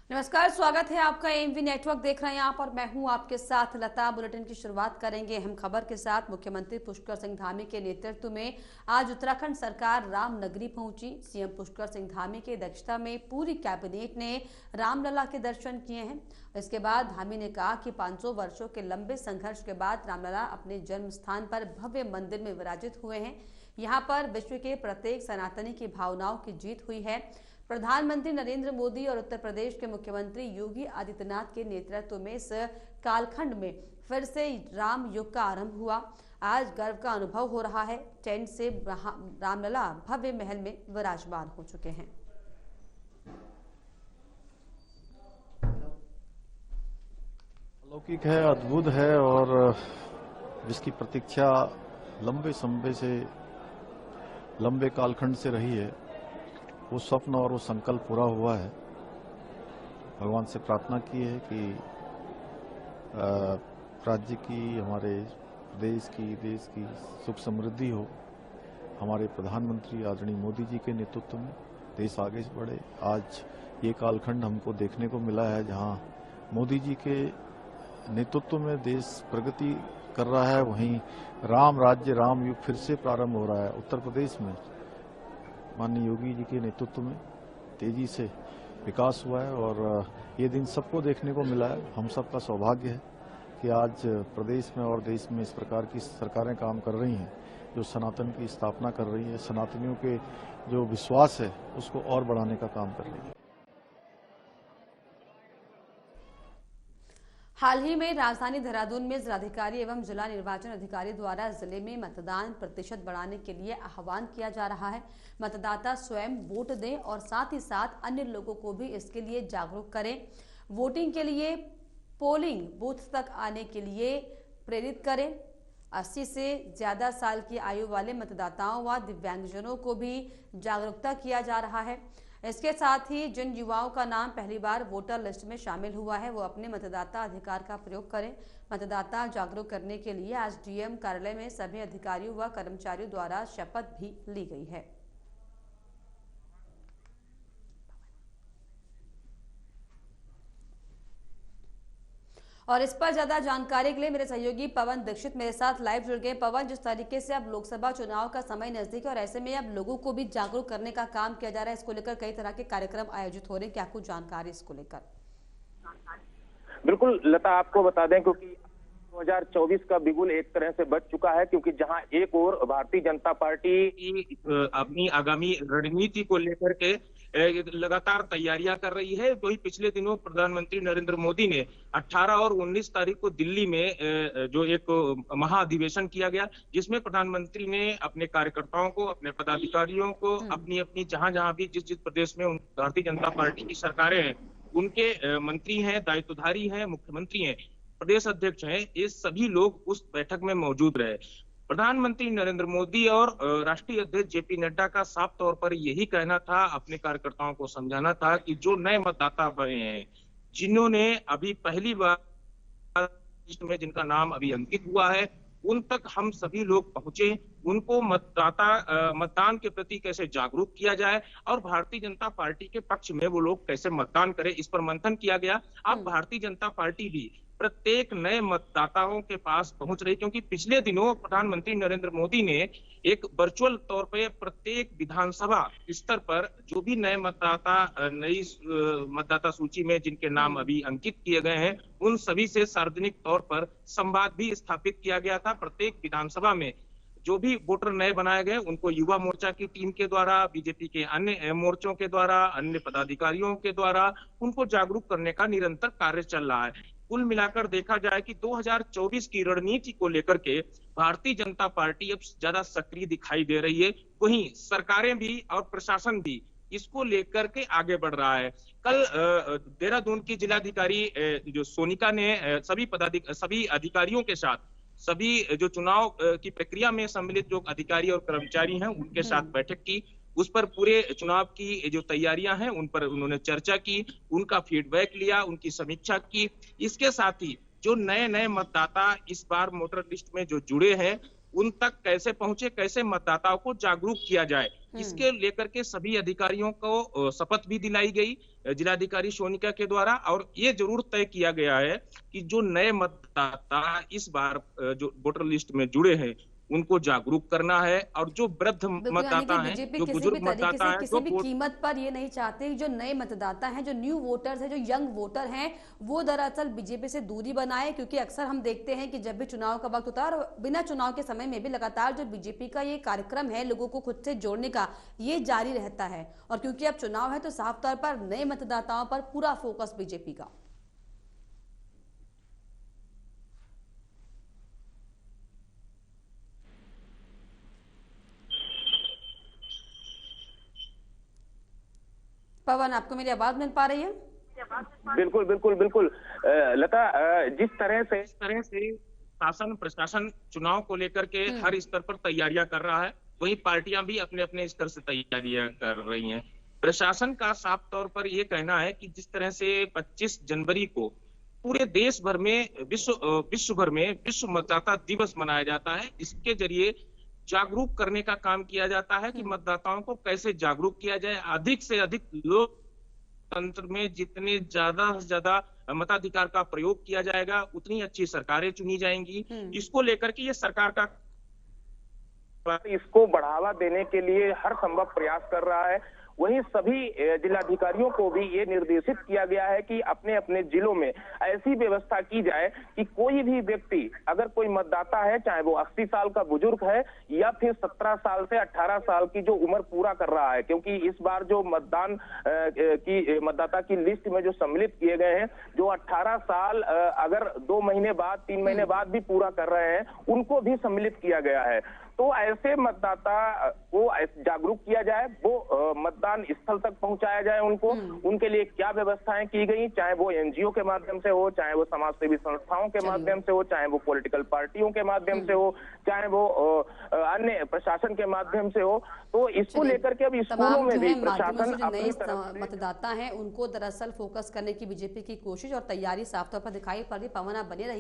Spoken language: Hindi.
नमस्कार, स्वागत है आपका। एमवी नेटवर्क देख रहे हैं आप और मैं हूं आपके साथ लता। बुलेटिन की शुरुआत करेंगे हम खबर के साथ। मुख्यमंत्री पुष्कर सिंह धामी के नेतृत्व में आज उत्तराखंड सरकार रामनगरी पहुंची। सीएम पुष्कर सिंह धामी की अध्यक्षता में पूरी कैबिनेट ने रामलला के दर्शन किए हैं। इसके बाद धामी ने कहा कि 500 वर्षों के लंबे संघर्ष के बाद रामलला अपने जन्म स्थान पर भव्य मंदिर में विराजित हुए हैं। यहाँ पर विश्व के प्रत्येक सनातनी की भावनाओं की जीत हुई है। प्रधानमंत्री नरेंद्र मोदी और उत्तर प्रदेश के मुख्यमंत्री योगी आदित्यनाथ के नेतृत्व में इस कालखंड में फिर से राम युग का आरंभ हुआ। आज गर्व का अनुभव हो रहा है। टेंट से रामलला भव्य महल में विराजमान हो चुके हैं। अलौकिक है, अद्भुत है और जिसकी प्रतीक्षा लंबे कालखंड से रही है, वो स्वप्न और वो संकल्प पूरा हुआ है। भगवान से प्रार्थना की है कि राज्य की, हमारे देश की सुख समृद्धि हो। हमारे प्रधानमंत्री आदरणीय मोदी जी के नेतृत्व में देश आगे बढ़े। आज ये कालखंड हमको देखने को मिला है जहां मोदी जी के नेतृत्व में देश प्रगति कर रहा है। वहीं राम राज्य, राम युग फिर से प्रारंभ हो रहा है। उत्तर प्रदेश में माननीय योगी जी के नेतृत्व में तेजी से विकास हुआ है और ये दिन सबको देखने को मिला है। हम सबका सौभाग्य है कि आज प्रदेश में और देश में इस प्रकार की सरकारें काम कर रही हैं जो सनातन की स्थापना कर रही है, सनातनियों के जो विश्वास है उसको और बढ़ाने का काम कर रही है। हाल ही में राजधानी देहरादून में जिलाधिकारी एवं जिला निर्वाचन अधिकारी द्वारा जिले में मतदान प्रतिशत बढ़ाने के लिए आह्वान किया जा रहा है। मतदाता स्वयं वोट दें और साथ ही साथ अन्य लोगों को भी इसके लिए जागरूक करें। वोटिंग के लिए पोलिंग बूथ तक आने के लिए प्रेरित करें। 80 से ज्यादा साल की आयु वाले मतदाताओं व दिव्यांगजनों को भी जागरूकता किया जा रहा है। इसके साथ ही जिन युवाओं का नाम पहली बार वोटर लिस्ट में शामिल हुआ है वो अपने मतदाता अधिकार का प्रयोग करें। मतदाता जागरूक करने के लिए आज डीएम कार्यालय में सभी अधिकारियों व कर्मचारियों द्वारा शपथ भी ली गई है। और इस पर ज्यादा जानकारी के लिए मेरे सहयोगी पवन दीक्षित मेरे साथ लाइव जुड़ गए। पवन, जिस तरीके से अब लोकसभा चुनाव का समय नजदीक है और ऐसे में अब लोगों को भी जागरूक करने का काम किया जा रहा है, इसको लेकर कई तरह के कार्यक्रम आयोजित हो रहे हैं, क्या कुछ जानकारी इसको लेकर? बिल्कुल लता, आपको बता दें क्योंकि 2024 का बिगुल एक तरह से बच चुका है, क्योंकि जहां एक ओर भारतीय जनता पार्टी अपनी आगामी रणनीति को लेकर के लगातार तैयारियां कर रही है, तो ही पिछले दिनों प्रधानमंत्री नरेंद्र मोदी ने 18 और 19 तारीख को दिल्ली में जो एक महाधिवेशन किया गया, जिसमें प्रधानमंत्री ने अपने कार्यकर्ताओं को, अपने पदाधिकारियों को, अपनी अपनी जहां भी जिस प्रदेश में भारतीय जनता पार्टी की सरकारें हैं, उनके मंत्री हैं, दायित्वधारी हैं, मुख्यमंत्री हैं, प्रदेश अध्यक्ष हैं, ये सभी लोग उस बैठक में मौजूद रहे। प्रधानमंत्री नरेंद्र मोदी और राष्ट्रीय अध्यक्ष जेपी नड्डा का साफ तौर पर यही कहना था, अपने कार्यकर्ताओं को समझाना था कि जो नए मतदाता बने हैं, जिन्होंने अभी पहली बार में जिनका नाम अभी अंकित हुआ है, उन तक हम सभी लोग पहुंचे, उनको मतदान के प्रति कैसे जागरूक किया जाए और भारतीय जनता पार्टी के पक्ष में वो लोग कैसे मतदान करें, इस पर मंथन किया गया। अब भारतीय जनता पार्टी भी प्रत्येक नए मतदाताओं के पास पहुंच रही, क्योंकि पिछले दिनों प्रधानमंत्री नरेंद्र मोदी ने एक वर्चुअल तौर पे प्रत्येक विधानसभा स्तर पर जो भी नए मतदाता नई मतदाता सूची में जिनके नाम अभी अंकित किए गए हैं, उन सभी से सार्वजनिक तौर पर संवाद भी स्थापित किया गया था। प्रत्येक विधानसभा में जो भी वोटर नए बनाए गए उनको युवा मोर्चा की टीम के द्वारा, बीजेपी के अन्य मोर्चों के द्वारा, अन्य पदाधिकारियों के द्वारा उनको जागरूक करने का निरंतर कार्य चल रहा है। कुल मिलाकर देखा जाए कि 2024 की रणनीति को लेकर के भारतीय जनता पार्टी अब ज्यादा सक्रिय दिखाई दे रही है। वहीं सरकारें भी और प्रशासन भी इसको लेकर के आगे बढ़ रहा है। कल देहरादून की जिलाधिकारी जो सोनिका ने सभी अधिकारियों के साथ, सभी जो चुनाव की प्रक्रिया में सम्मिलित जो अधिकारी और कर्मचारी हैं उनके साथ बैठक की। उस पर पूरे चुनाव की जो तैयारियां हैं उन पर उन्होंने चर्चा की, उनका फीडबैक लिया, उनकी समीक्षा की। इसके साथ ही जो नए मतदाता इस बार वोटर लिस्ट में जो जुड़े हैं उन तक कैसे पहुंचे, कैसे मतदाताओं को जागरूक किया जाए, इसके लेकर के सभी अधिकारियों को शपथ भी दिलाई गई जिलाधिकारी सोनिका के द्वारा, और ये जरूर तय किया गया है कि जो नए मतदाता इस बार जो वोटर लिस्ट में जुड़े हैं उनको जागरूक करना है, और जो वृद्ध मतदाता हैं, जो बुजुर्ग मतदाता हैं, किसी भी कीमत पर ये नहीं चाहते कि जो नए मतदाता हैं, जो न्यू वोटर्स हैं, जो यंग वोटर हैं, वो दरअसल बीजेपी से दूरी बनाए। क्योंकि अक्सर हम देखते हैं कि जब भी चुनाव का वक्त होता है और बिना चुनाव के समय में भी लगातार जो बीजेपी का ये कार्यक्रम है लोगों को खुद से जोड़ने का, ये जारी रहता है। और क्योंकि अब चुनाव है तो साफ तौर पर नए मतदाताओं पर पूरा फोकस बीजेपी का। पवन, आपको मेरी आवाज मिल पा रही है? बिल्कुल बिल्कुल बिल्कुल लता, जिस तरह से शासन प्रशासन चुनाव को लेकर के हर स्तर पर तैयारियां कर रहा है, वहीं पार्टियां भी अपने अपने स्तर से तैयारियां कर रही हैं। प्रशासन का साफ तौर पर यह कहना है कि जिस तरह से 25 जनवरी को पूरे देश भर में विश्व भर में विश्व मतदाता दिवस मनाया जाता है, इसके जरिए जागरूक करने का काम किया जाता है कि मतदाताओं को कैसे जागरूक किया जाए, अधिक से अधिक लोकतंत्र में जितने ज्यादा से ज्यादा मताधिकार का प्रयोग किया जाएगा उतनी अच्छी सरकारें चुनी जाएंगी। इसको लेकर के ये सरकार का इसको बढ़ावा देने के लिए हर संभव प्रयास कर रहा है। वहीं सभी जिलाधिकारियों को भी ये निर्देशित किया गया है कि अपने अपने जिलों में ऐसी व्यवस्था की जाए कि कोई भी व्यक्ति, अगर कोई मतदाता है, चाहे वो 80 साल का बुजुर्ग है या फिर 17 साल से 18 साल की जो उम्र पूरा कर रहा है, क्योंकि इस बार जो मतदाता की लिस्ट में जो सम्मिलित किए गए हैं, जो 18 साल अगर 2 महीने बाद 3 महीने बाद भी पूरा कर रहे हैं, उनको भी सम्मिलित किया गया है। तो ऐसे मतदाता को जागरूक किया जाए, वो मतदान स्थल तक पहुंचाया जाए उनको, उनके लिए क्या व्यवस्थाएं की गई, चाहे वो एनजीओ के माध्यम से हो, चाहे वो समाजसेवी संस्थाओं के माध्यम से हो, चाहे वो पॉलिटिकल पार्टियों के माध्यम से हो, चाहे वो अन्य प्रशासन के माध्यम से हो। तो इसको लेकर के अब स्कूलों में भी प्रशासन अपनी तरफ मतदाता हैं उनको दरअसल फोकस करने की बीजेपी की कोशिश और तैयारी साफ तौर पर दिखाई पड़ रही। पवन, आप बने रहिए।